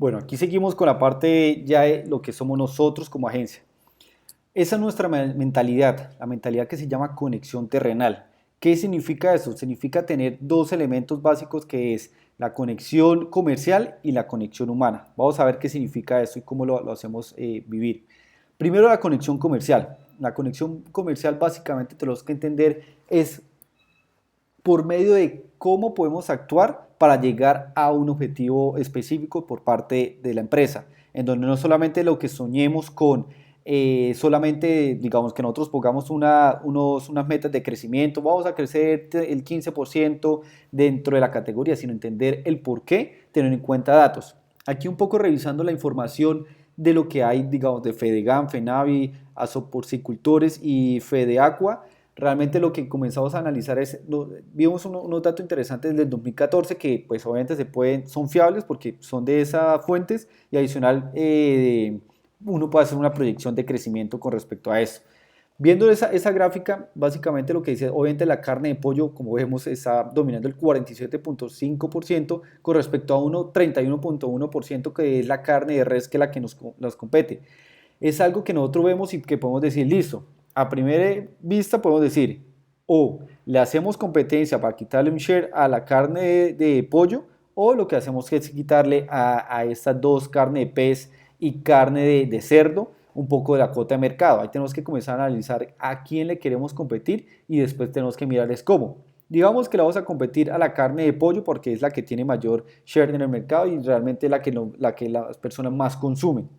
Bueno, aquí seguimos con la parte ya de lo que somos nosotros como agencia. Esa es nuestra mentalidad, la mentalidad que se llama conexión terrenal. ¿Qué significa eso? Significa tener dos elementos básicos que es la conexión comercial y la conexión humana. Vamos a ver qué significa eso y cómo lo hacemos vivir. Primero la conexión comercial. La conexión comercial básicamente tenemos que entender es por medio de cómo podemos actuar para llegar a un objetivo específico por parte de la empresa, en donde no solamente lo que soñemos con, solamente digamos que nosotros pongamos unas metas de crecimiento, vamos a crecer el 15% dentro de la categoría, sino entender el por qué, tener en cuenta datos. Aquí un poco revisando la información de lo que hay, digamos, de Fedegan, Fenavi, Asoporcicultores y Fedeaqua. Realmente lo que comenzamos a analizar es, vimos unos datos interesantes del 2014 que pues obviamente son fiables porque son de esas fuentes y adicional uno puede hacer una proyección de crecimiento con respecto a eso. Viendo esa gráfica, básicamente lo que dice, obviamente la carne de pollo, como vemos, está dominando el 47.5% con respecto a 31.1% que es la carne de res que es la que nos compete. Es algo que nosotros vemos y que podemos decir, listo, a primera vista podemos decir, o le hacemos competencia para quitarle un share a la carne de pollo, o lo que hacemos es quitarle a estas dos, carne de pez y carne de cerdo, un poco de la cuota de mercado. Ahí tenemos que comenzar a analizar a quién le queremos competir y después tenemos que mirarles cómo. Digamos que le vamos a competir a la carne de pollo porque es la que tiene mayor share en el mercado y realmente la que las personas más consumen.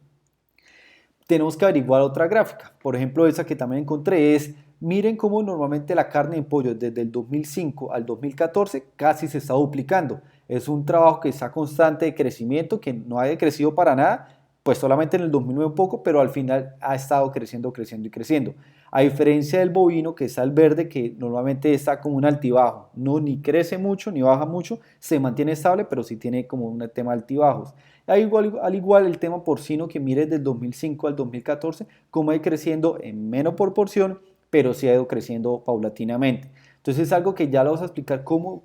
Tenemos que averiguar otra gráfica. Por ejemplo, esa que también encontré es, miren cómo normalmente la carne de pollo desde el 2005 al 2014 casi se está duplicando. Es un trabajo que está constante de crecimiento, que no ha decrecido para nada, pues solamente en el 2009 un poco, pero al final ha estado creciendo, creciendo y creciendo. A diferencia del bovino, que está el verde, que normalmente está como un altibajo, no ni crece mucho ni baja mucho, se mantiene estable, pero sí tiene como un tema de altibajos. Al igual el tema porcino que mire desde el 2005 al 2014, cómo ha ido creciendo en menos proporción, pero sí ha ido creciendo paulatinamente. Entonces es algo que ya lo vamos a explicar cómo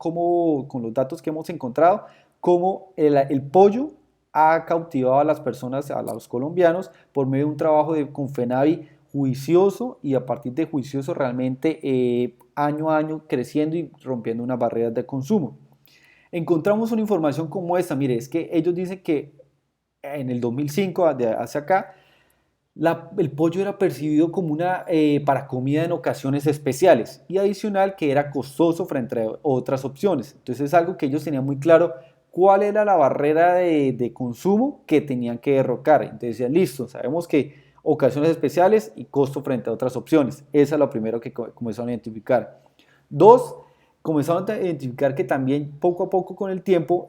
con los datos que hemos encontrado, cómo el pollo ha cautivado a las personas, a los colombianos, por medio de un trabajo de Confenavi juicioso y a partir de juicioso realmente año a año creciendo y rompiendo unas barreras de consumo. Encontramos una información como esta, mire, es que ellos dicen que en el 2005 hacia acá, el pollo era percibido como para comida en ocasiones especiales y adicional que era costoso frente a otras opciones. Entonces es algo que ellos tenían muy claro cuál era la barrera de consumo que tenían que derrocar. Entonces decían, listo, sabemos que ocasiones especiales y costo frente a otras opciones. Esa es lo primero que comenzaron a identificar. Dos, comenzaron a identificar que también poco a poco con el tiempo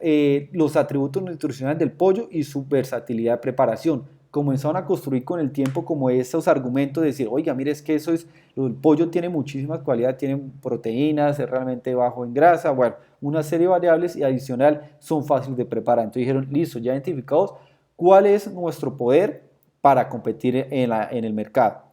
los atributos nutricionales del pollo y su versatilidad de preparación comenzaron a construir con el tiempo como esos argumentos de decir, oiga, mire, es que el pollo tiene muchísimas cualidades, tiene proteínas, es realmente bajo en grasa, bueno, una serie de variables y adicional son fáciles de preparar. Entonces dijeron, listo, ya identificados cuál es nuestro poder para competir en el mercado.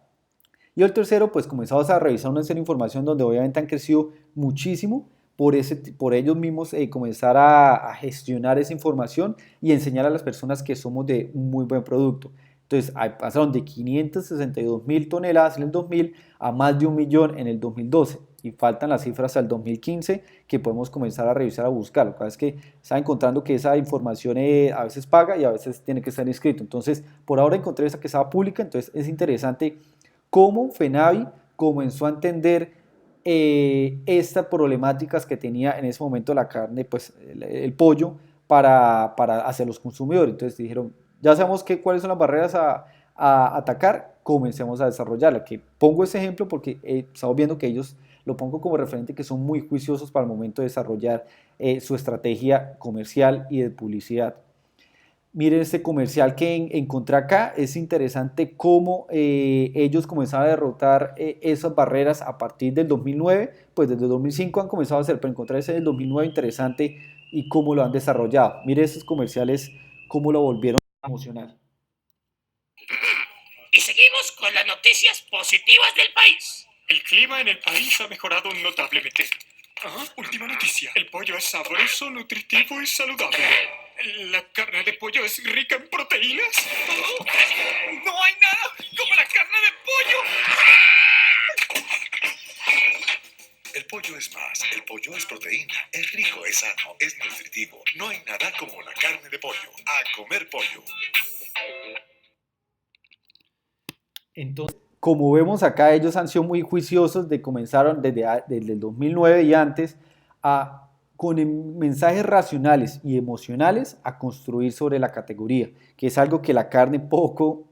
Y el tercero, pues comenzamos a revisar una serie de información donde obviamente han crecido muchísimo por ellos mismos comenzar a gestionar esa información y enseñar a las personas que somos de un muy buen producto. Entonces pasaron de 562.000 toneladas en el 2000 a más de 1.000.000 en el 2012 y faltan las cifras al 2015 que podemos comenzar a revisar, a buscar. Lo que pasa es que está encontrando que esa información a veces paga y a veces tiene que estar inscrito. Entonces, por ahora encontré esa que estaba pública, entonces es interesante cómo Fenavi comenzó a entender estas problemáticas que tenía en ese momento la carne, pues el pollo, para hacia los consumidores. Entonces dijeron, ya sabemos cuáles son las barreras a atacar, comencemos a desarrollarla. Que pongo ese ejemplo porque estamos viendo que ellos lo pongo como referente que son muy juiciosos para el momento de desarrollar su estrategia comercial y de publicidad. Miren este comercial que encontré acá, es interesante cómo ellos comenzaron a derrotar esas barreras a partir del 2009, pues desde el 2005 han comenzado a hacer, pero encontrar ese del 2009 interesante y cómo lo han desarrollado. Miren estos comerciales, cómo lo volvieron emocional. Y seguimos con las noticias positivas del país. El clima en el país ha mejorado notablemente. Última noticia. El pollo es sabroso, nutritivo y saludable. ¿La carne de pollo es rica en proteínas? Oh, no hay nada como la carne de pollo. El pollo es más, el pollo es proteína, es rico, es sano, es nutritivo. No hay nada como la carne de pollo. A comer pollo. Entonces, como vemos acá, ellos han sido muy juiciosos de comenzaron desde el 2009 y antes con mensajes racionales y emocionales a construir sobre la categoría, que es algo que la carne poco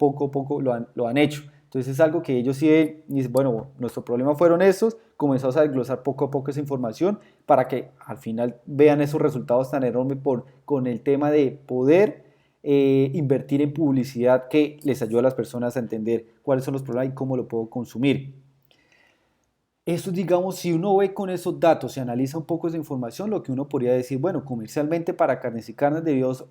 lo han hecho. Entonces es algo que ellos sí, dicen, bueno, nuestro problema fueron esos, comenzamos a desglosar poco a poco esa información para que al final vean esos resultados tan enormes con el tema de poder invertir en publicidad que les ayuda a las personas a entender cuáles son los problemas y cómo lo puedo consumir. Eso, digamos, si uno ve con esos datos y analiza un poco esa información, lo que uno podría decir, bueno, comercialmente para carnes y carnes debidos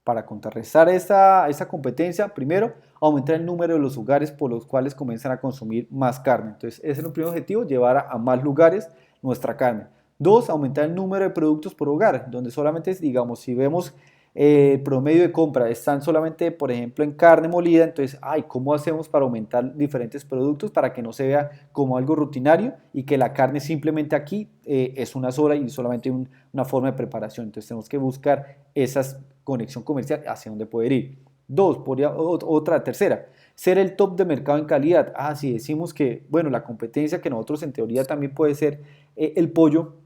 para contrarrestar esta competencia, primero, aumentar el número de los lugares por los cuales comienzan a consumir más carne. Entonces, ese es el primer objetivo, llevar a más lugares nuestra carne. Dos, aumentar el número de productos por hogar, donde solamente, digamos, si vemos el promedio de compra están solamente, por ejemplo, en carne molida, entonces, ay, ¿cómo hacemos para aumentar diferentes productos para que no se vea como algo rutinario y que la carne simplemente aquí es una sola y solamente una forma de preparación? Entonces tenemos que buscar esa conexión comercial hacia dónde poder ir. Dos, tercera, ser el top de mercado en calidad. Ah, si decimos que, bueno, la competencia que nosotros en teoría también puede ser el pollo,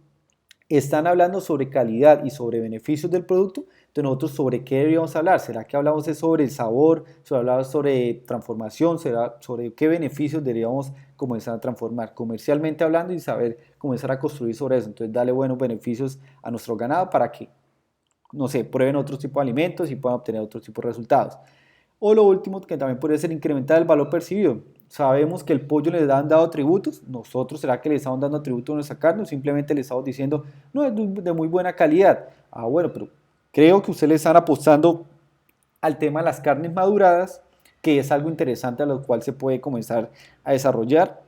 están hablando sobre calidad y sobre beneficios del producto, entonces nosotros sobre qué deberíamos hablar. ¿Será que hablamos sobre el sabor, sobre transformación, sobre qué beneficios deberíamos comenzar a transformar comercialmente hablando y saber comenzar a construir sobre eso? Entonces darle buenos beneficios a nuestro ganado para que, no sé, prueben otro tipo de alimentos y puedan obtener otro tipo de resultados. O lo último, que también podría ser incrementar el valor percibido. Sabemos que el pollo les han dado tributos, nosotros será que les estamos dando tributos a nuestra carne o simplemente les estamos diciendo, no, es de muy buena calidad. Ah, bueno, pero creo que ustedes le están apostando al tema de las carnes maduradas, que es algo interesante a lo cual se puede comenzar a desarrollar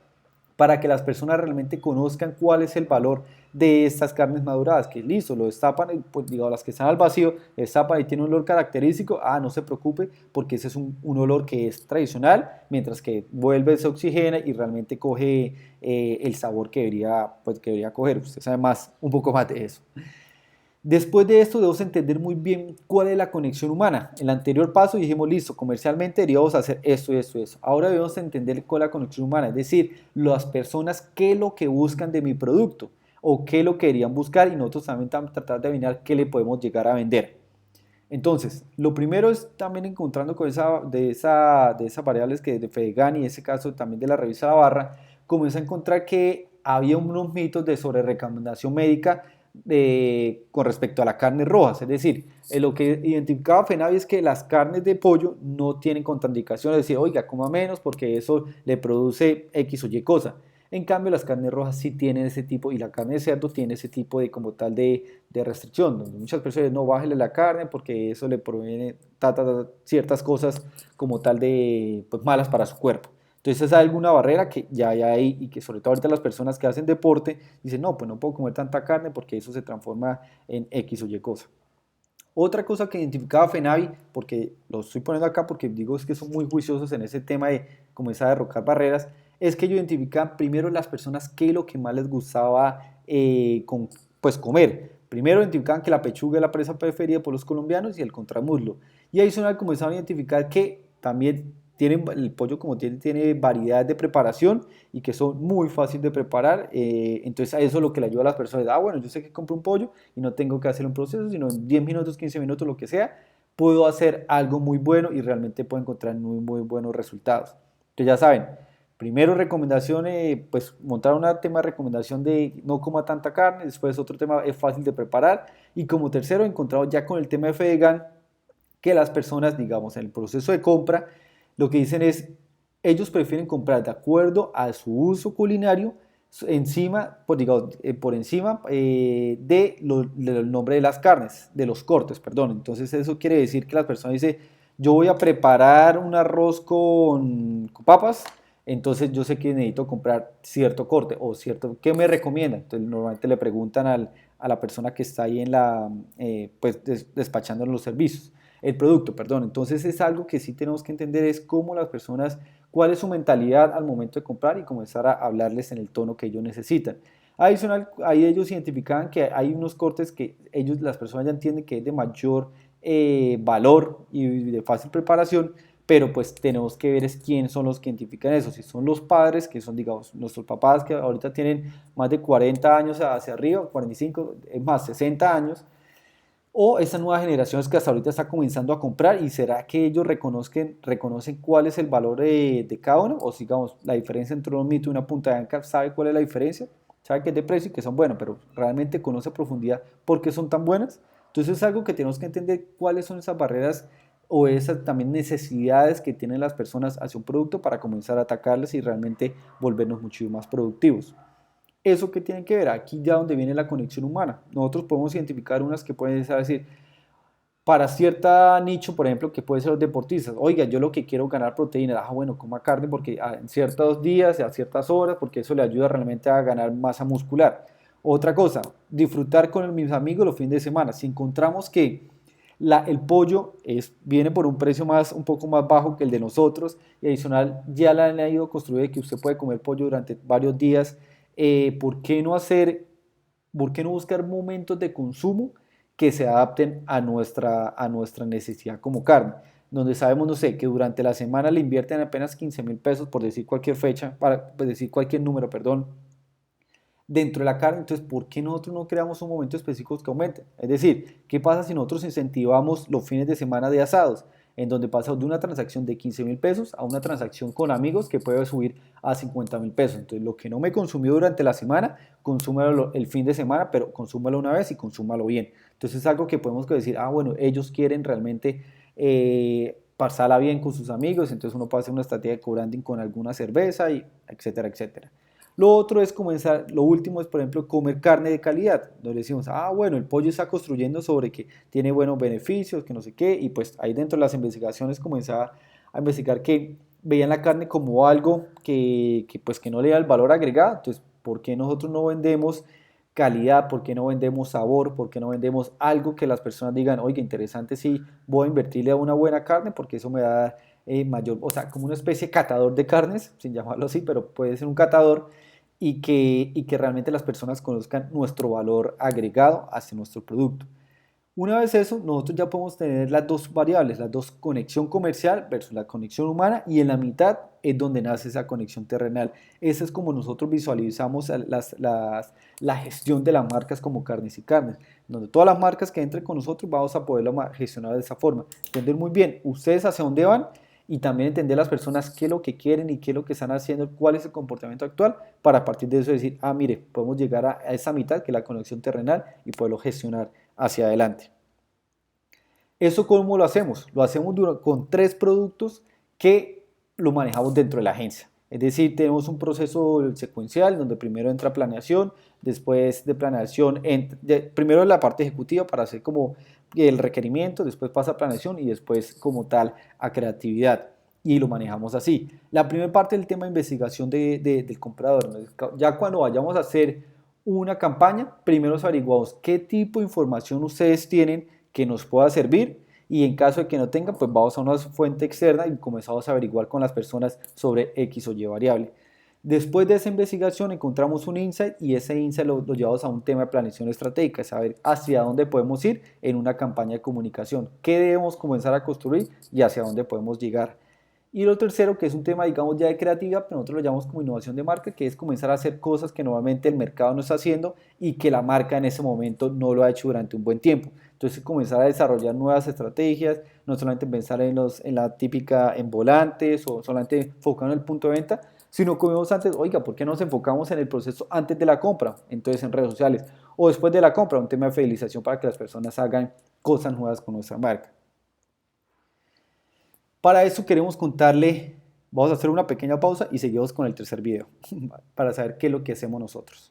para que las personas realmente conozcan cuál es el valor de estas carnes maduradas, que listo, lo destapan, pues digamos las que están al vacío, destapan y tiene un olor característico, no se preocupe porque ese es un olor que es tradicional, mientras que vuelve, se oxigena y realmente coge el sabor que debería coger, usted sabe más, un poco más de eso. Después de esto debemos entender muy bien cuál es la conexión humana. En el anterior paso dijimos, listo, comercialmente deberíamos hacer esto y esto y eso. Ahora debemos entender cuál es la conexión humana, es decir, las personas qué es lo que buscan de mi producto o qué es lo que querían buscar y nosotros también tratar de adivinar qué le podemos llegar a vender. Entonces, lo primero es también encontrando con de esas variables que de Fedegan y en ese caso también de la revista La Barra, comencé a encontrar que había unos mitos de sobre recomendación médica con respecto a la carne roja, es decir, lo que identificaba FENAVI es que las carnes de pollo no tienen contraindicaciones, es decir, oiga, coma menos porque eso le produce X o Y cosa. En cambio, las carnes rojas sí tienen ese tipo, y la carne de cerdo tiene ese tipo de como tal de restricción, donde muchas personas no bájele la carne porque eso le proviene ciertas cosas como tal de pues, malas para su cuerpo. Entonces es alguna barrera que ya hay ahí y que sobre todo ahorita las personas que hacen deporte dicen, no, pues no puedo comer tanta carne porque eso se transforma en X o Y cosa. Otra cosa que identificaba FENAVI, porque lo estoy poniendo acá porque digo es que son muy juiciosos en ese tema de comenzar a derrocar barreras, es que ellos identificaban primero las personas qué es lo que más les gustaba pues comer. Primero identificaban que la pechuga es la presa preferida por los colombianos y el contramuslo. Y adicional comenzaron a identificar que también el pollo como tiene variedades de preparación y que son muy fáciles de preparar, entonces a eso es lo que le ayuda a las personas, bueno, yo sé que compro un pollo y no tengo que hacer un proceso, sino en 10 minutos, 15 minutos, lo que sea, puedo hacer algo muy bueno y realmente puedo encontrar muy, muy buenos resultados. Entonces ya saben, primero recomendación, pues montar un tema de recomendación de no coma tanta carne, después otro tema es fácil de preparar y como tercero encontrado ya con el tema de Fedegan, que las personas, digamos, en el proceso de compra, lo que dicen es, ellos prefieren comprar de acuerdo a su uso culinario, encima, pues digamos, por encima del nombre de las carnes, de los cortes, perdón. Entonces eso quiere decir que las personas dicen, yo voy a preparar un arroz con papas, entonces yo sé que necesito comprar cierto corte o cierto, ¿qué me recomiendan? Entonces normalmente le preguntan a la persona que está ahí en pues despachando los servicios, el producto, perdón. Entonces es algo que sí tenemos que entender es cómo las personas, cuál es su mentalidad al momento de comprar y comenzar a hablarles en el tono que ellos necesitan. Adicional, ahí ellos identificaban que hay unos cortes que las personas ya entienden que es de mayor valor y de fácil preparación, pero pues tenemos que ver es quiénes son los que identifican eso, si son los padres, que son digamos nuestros papás que ahorita tienen más de 40 años hacia arriba, 45, es más, 60 años, o estas nuevas generaciones que hasta ahorita está comenzando a comprar y será que ellos reconocen cuál es el valor de cada uno, o digamos la diferencia entre un mito y una punta de anca, ¿sabe cuál es la diferencia? ¿Sabe que es de precio y que son buenos, pero realmente conoce a profundidad por qué son tan buenas? Entonces es algo que tenemos que entender cuáles son esas barreras o esas también necesidades que tienen las personas hacia un producto para comenzar a atacarlas y realmente volvernos mucho más productivos. ¿Eso qué tiene que ver? Aquí ya donde viene la conexión humana. Nosotros podemos identificar unas que pueden ser decir, para cierta nicho, por ejemplo, que puede ser los deportistas. Oiga, yo lo que quiero ganar proteína. Ah, bueno, coma carne porque en ciertos días, a ciertas horas, porque eso le ayuda realmente a ganar masa muscular. Otra cosa, disfrutar con mis amigos los fines de semana. Si encontramos que el pollo viene por un precio un poco más bajo que el de nosotros y adicional ya la han ido construido que usted puede comer pollo durante varios días, ¿por qué no buscar momentos de consumo que se adapten a nuestra necesidad como carne? Donde sabemos, no sé, que durante la semana le invierten apenas 15.000 pesos, por decir cualquier fecha, para pues, decir cualquier número, perdón, dentro de la carne. Entonces, ¿por qué nosotros no creamos un momento específico que aumente? Es decir, ¿qué pasa si nosotros incentivamos los fines de semana de asados? En donde pasa de una transacción de 15.000 pesos a una transacción con amigos que puede subir a 50.000 pesos. Entonces, lo que no me consumió durante la semana, consúmalo el fin de semana, pero consúmalo una vez y consúmalo bien. Entonces, es algo que podemos decir, bueno, ellos quieren realmente pasarla bien con sus amigos, entonces uno puede hacer una estrategia de co-branding con alguna cerveza, y etcétera, etcétera. Lo otro es comenzar, lo último es, por ejemplo, comer carne de calidad. Donde decimos, bueno, el pollo está construyendo sobre que tiene buenos beneficios, que no sé qué, y pues ahí dentro de las investigaciones comenzaba a investigar que veían la carne como algo pues que no le da el valor agregado. Entonces, ¿por qué nosotros no vendemos calidad? ¿Por qué no vendemos sabor? ¿Por qué no vendemos algo que las personas digan, oye, interesante, sí, voy a invertirle a una buena carne porque eso me da mayor, o sea, como una especie de catador de carnes, sin llamarlo así, pero puede ser un catador y que realmente las personas conozcan nuestro valor agregado hacia nuestro producto. Una vez eso, nosotros ya podemos tener las dos variables, las dos, conexión comercial versus la conexión humana, y en la mitad es donde nace esa conexión terrenal. Esa es como nosotros visualizamos la gestión de las marcas como Carnes y Carnes, donde todas las marcas que entren con nosotros vamos a poderlo gestionar de esa forma. Entender muy bien ustedes hacia dónde van y también entender las personas qué es lo que quieren y qué es lo que están haciendo, cuál es el comportamiento actual, para a partir de eso decir, mire, podemos llegar a esa mitad que es la conexión terrenal y poderlo gestionar hacia adelante. ¿Eso cómo lo hacemos? Lo hacemos con 3 productos que lo manejamos dentro de la agencia. Es decir, tenemos un proceso secuencial donde primero entra planeación, después de planeación, primero la parte ejecutiva para hacer como el requerimiento, después pasa a planeación y después como tal a creatividad. Y lo manejamos así. La primera parte del tema de investigación del comprador. Ya cuando vayamos a hacer una campaña, primero averiguamos qué tipo de información ustedes tienen que nos pueda servir, y en caso de que no tengan, pues vamos a una fuente externa y comenzamos a averiguar con las personas sobre X o Y variable. Después de esa investigación encontramos un insight y ese insight lo llevamos a un tema de planeación estratégica, saber hacia dónde podemos ir en una campaña de comunicación, qué debemos comenzar a construir y hacia dónde podemos llegar. Y lo tercero, que es un tema, digamos, ya de creatividad, pero nosotros lo llamamos como innovación de marca, que es comenzar a hacer cosas que normalmente el mercado no está haciendo y que la marca en ese momento no lo ha hecho durante un buen tiempo. Entonces, comenzar a desarrollar nuevas estrategias, no solamente pensar en la típica en volantes o solamente enfocando en el punto de venta, sino como vimos antes, oiga, ¿por qué no nos enfocamos en el proceso antes de la compra? Entonces, en redes sociales, o después de la compra, un tema de fidelización para que las personas hagan cosas nuevas con nuestra marca. Para eso queremos contarle, vamos a hacer una pequeña pausa y seguimos con el tercer video para saber qué es lo que hacemos nosotros.